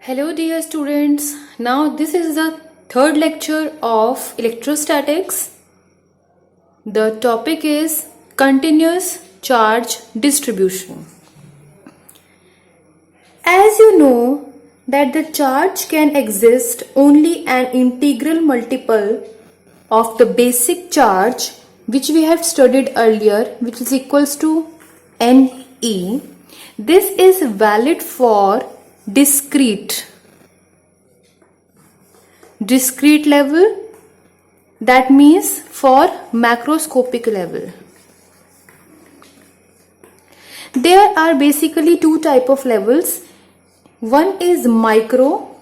Hello dear students, now this is the third lecture of electrostatics. The topic is continuous charge distribution. As you know that the charge can exist only an integral multiple of the basic charge which we have studied earlier, which is equals to NE. This is valid for discrete level, that means for macroscopic level. There are basically two type of levels. One is micro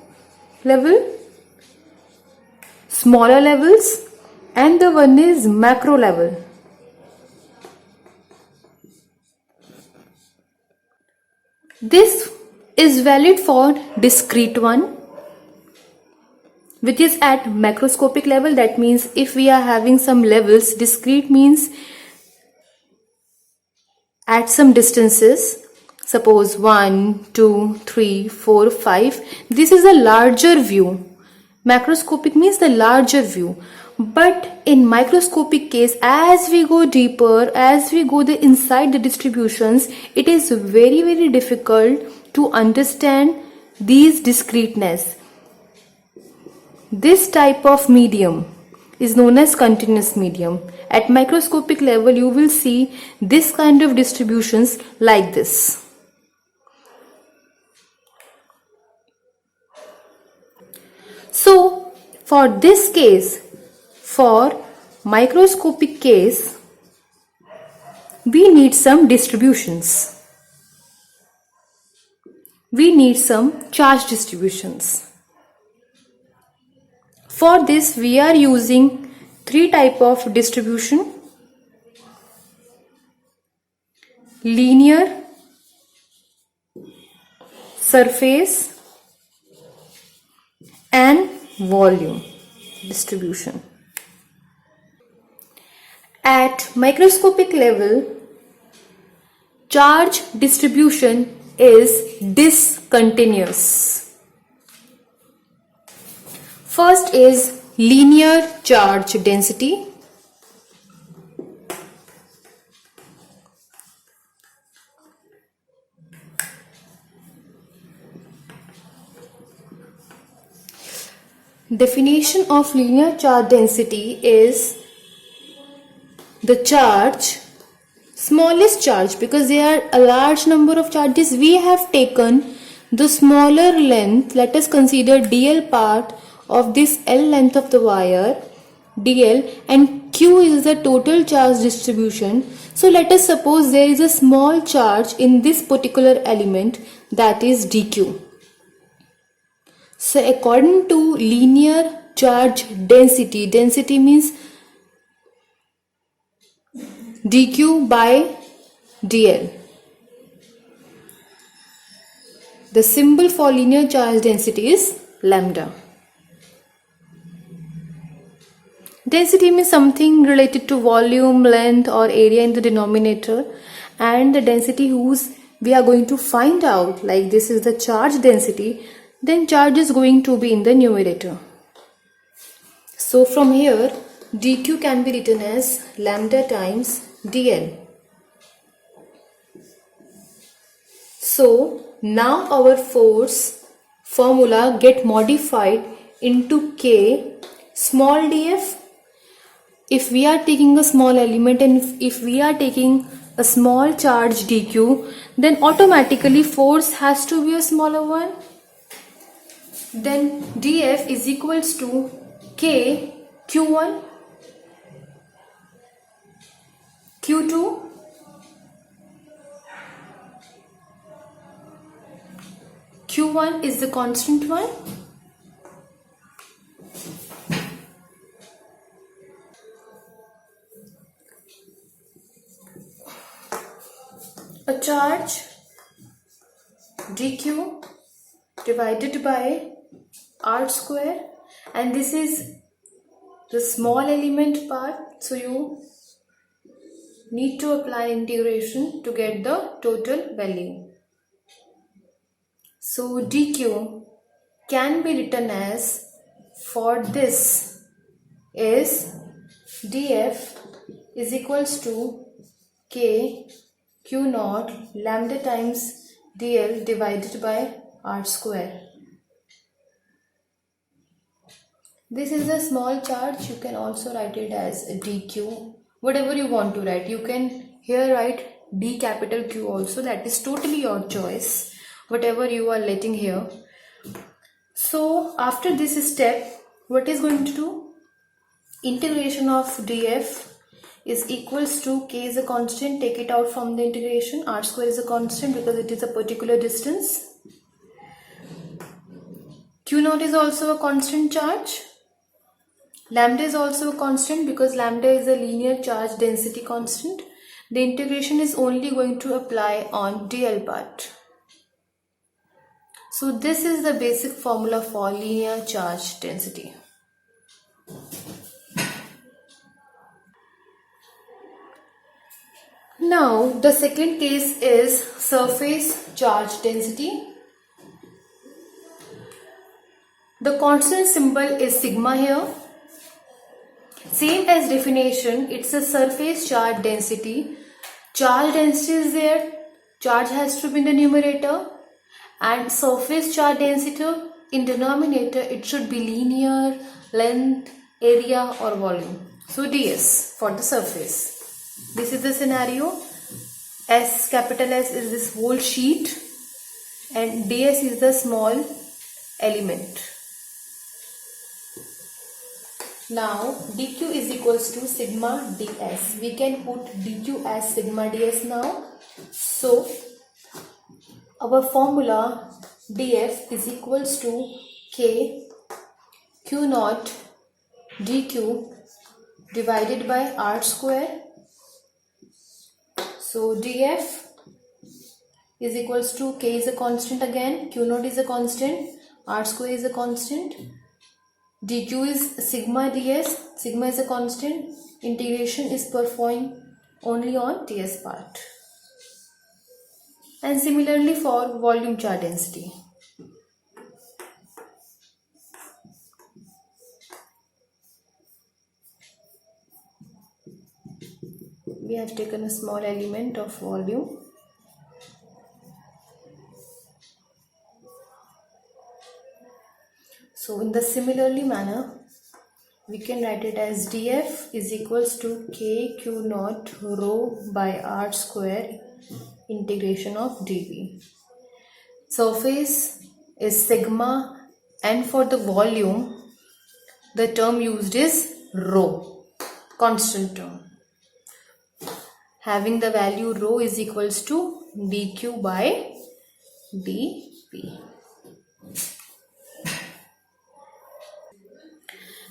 level, smaller levels, and the one is macro level. This is valid for discrete one, which is at macroscopic level. That means if we are having some levels, discrete means at some distances, suppose 1, 2, 3, 4, 5. This is a larger view. Macroscopic means the larger view. But in microscopic case, as we go deeper, as we go inside the distributions, it is very difficult to understand these discreteness. This type of medium is known as continuous medium. At microscopic level, you will see this kind of distributions like this. So, for this case, for microscopic case, we need some distributions. We need some charge distributions. For this, we are using three type of distribution: linear, surface, and volume distribution. At microscopic level, charge distribution is discontinuous. First is linear charge density. Definition of linear charge density is the charge, smallest charge, because there are a large number of charges. We have taken the smaller length. Let us consider dl part of this L length of the wire, dl, and Q is the total charge distribution. So let us suppose there is a small charge in this particular element, that is dq. So according to linear charge density, density means dq by dl. The symbol for linear charge density is lambda. Density means something related to volume, length, or area in the denominator, and the density whose we are going to find out, like this is the charge density, then charge is going to be in the numerator. So from here, dq can be written as lambda times dl. So now our force formula get modified into k small df. If we are taking a small element and if we are taking a small charge dq, then automatically force has to be a smaller one. Then df is equals to k q1, q2, q1 is the constant one, a charge dq divided by r square, and this is the small element part, so you need to apply integration to get the total value. So dq can be written as, for this is df is equals to k q naught lambda times dl divided by r square. This is a small charge. You can also write it as dq, whatever you want to write. You can here write d capital Q also, that is totally your choice, whatever you are letting here. So after this step, what is going to do? Integration of df is equals to k is a constant, take it out from the integration, r square is a constant because it is a particular distance. Q naught is also a constant charge. Lambda is also a constant because lambda is a linear charge density constant. The integration is only going to apply on dl part. So this is the basic formula for linear charge density. Now the second case is surface charge density. The constant symbol is sigma here. Same as definition, it's a surface charge density. Charge density is there, charge has to be in the numerator, and surface charge density in denominator, it should be linear, length, area or volume. So ds for the surface. This is the scenario. S, capital S is this whole sheet and ds is the small element. Now dq is equals to sigma ds. We can put dq as sigma ds now. So our formula df is equals to k q naught dq divided by r square. So df is equals to k is a constant again, q naught is a constant, r square is a constant. dq is sigma ds, sigma is a constant, integration is performed only on ds part. And similarly for volume charge density. We have taken a small element of volume. So in the similarly manner, we can write it as df is equals to k q naught rho by r square integration of dv. Surface is sigma and for the volume, the term used is rho, constant term. Having the value rho is equals to dq by dv.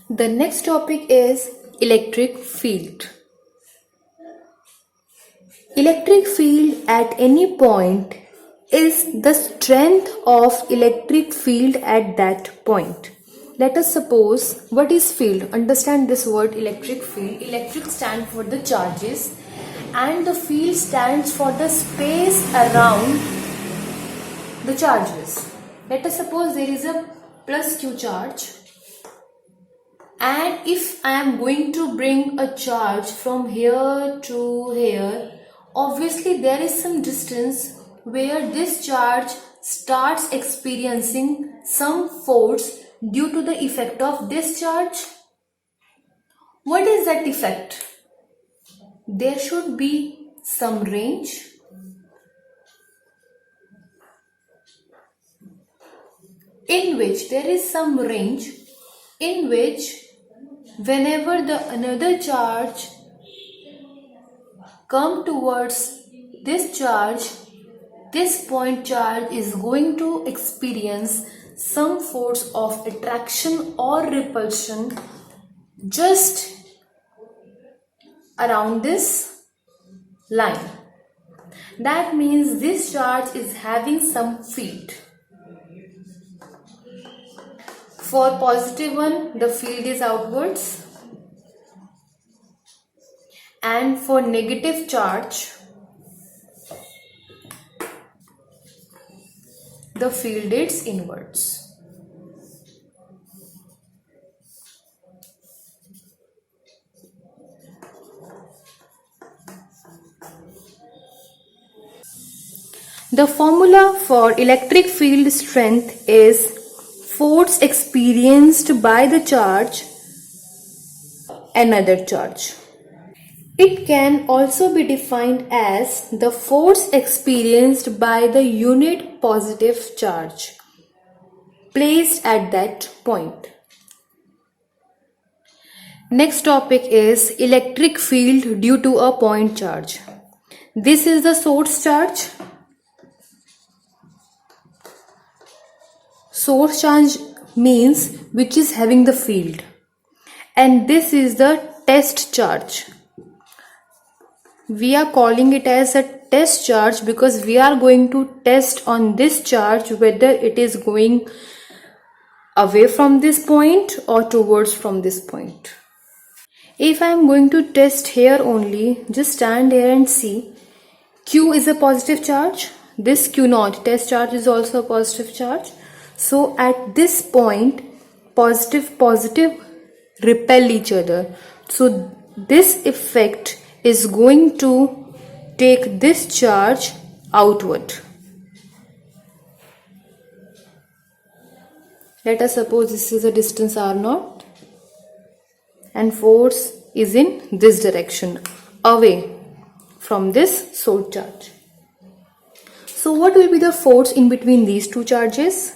The next topic is electric field. Electric field at any point is the strength of electric field at that point. Let us suppose, what is field? Understand this word electric field. Electric stands for the charges and the field stands for the space around the charges. Let us suppose there is a plus q charge. And if I am going to bring a charge from here to here, obviously there is some distance where this charge starts experiencing some force due to the effect of this charge. What is that effect? There should be some range. In which there is some range in which whenever the another charge come towards this charge, this point charge is going to experience some force of attraction or repulsion just around this line. That means this charge is having some field. For positive one, the field is outwards, and for negative charge, the field is inwards. The formula for electric field strength is force experienced by the charge another charge. It can also be defined as the force experienced by the unit positive charge placed at that point. Next topic is electric field due to a point charge. This is the source charge. Source charge means which is having the field, and this is the test charge. We are calling it as a test charge because we are going to test on this charge whether it is going away from this point or towards from this point. If I am going to test here only, just stand here and see. Q is a positive charge. This Q0 test charge is also a positive charge. So at this point, positive repel each other. So this effect is going to take this charge outward. Let us suppose this is a distance r0 and force is in this direction, away from this source charge. So what will be the force in between these two charges?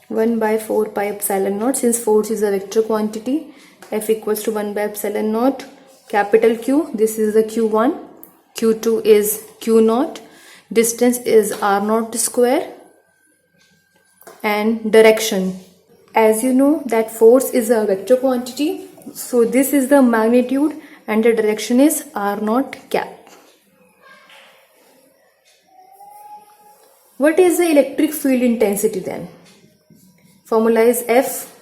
1 by 4 pi epsilon naught. Since force is a vector quantity, F equals to 1 by epsilon naught, capital Q, this is the Q1, Q2 is Q0, distance is r0 square, and direction. As you know that force is a vector quantity, so this is the magnitude and the direction is r0 cap. What is the electric field intensity then? Formula is F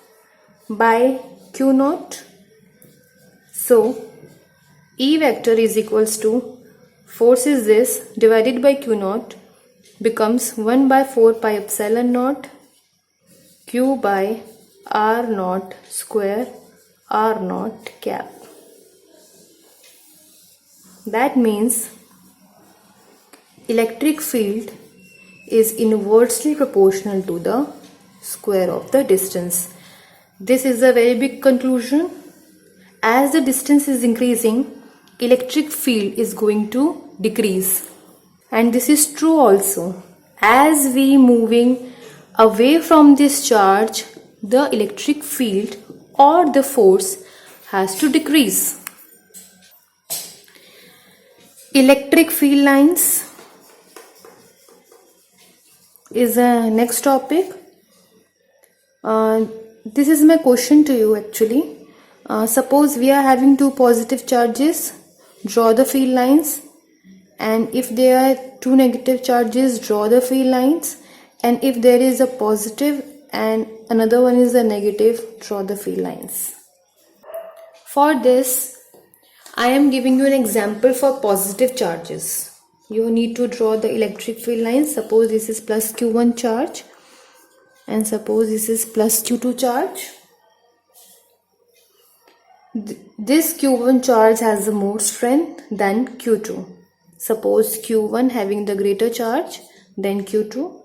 by Q0. So E vector is equals to force is this divided by Q0 becomes 1 by 4 pi epsilon naught Q by R0 square R0 cap. That means electric field is inversely proportional to the square of the distance. This is a very big conclusion. As the distance is increasing, electric field is going to decrease. And this is true also. As we moving away from this charge, the electric field or the force has to decrease. Electric field lines is the next topic. This is my question to you actually. Suppose we are having two positive charges, draw the field lines, and if there are two negative charges, draw the field lines, and if there is a positive and another one is a negative, draw the field lines. For this, I am giving you an example for positive charges. You need to draw the electric field lines. Suppose this is plus Q1 charge and suppose this is plus Q2 charge. This Q1 charge has more strength than Q2. Suppose Q1 having the greater charge than Q2.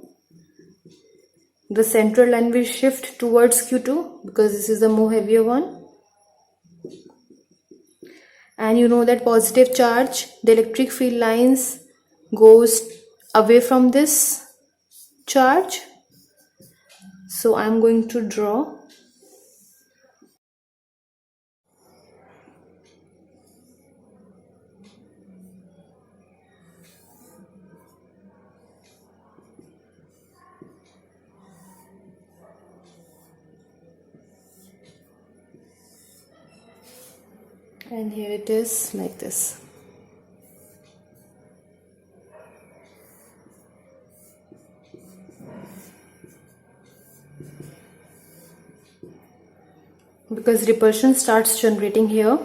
The central line will shift towards Q2 because this is the more heavier one. And you know that positive charge, the electric field lines goes away from this charge. So I am going to draw. And here it is like this. Because repulsion starts generating here,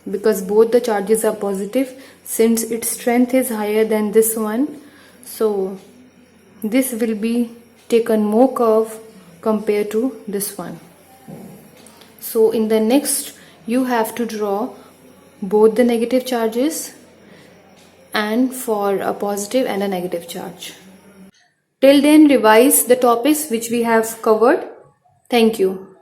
because both the charges are positive, since its strength is higher than this one, so this will be taken more curve compared to this one. So in the next you have to draw both the negative charges and for a positive and a negative charge. Till then, revise the topics which we have covered. Thank you.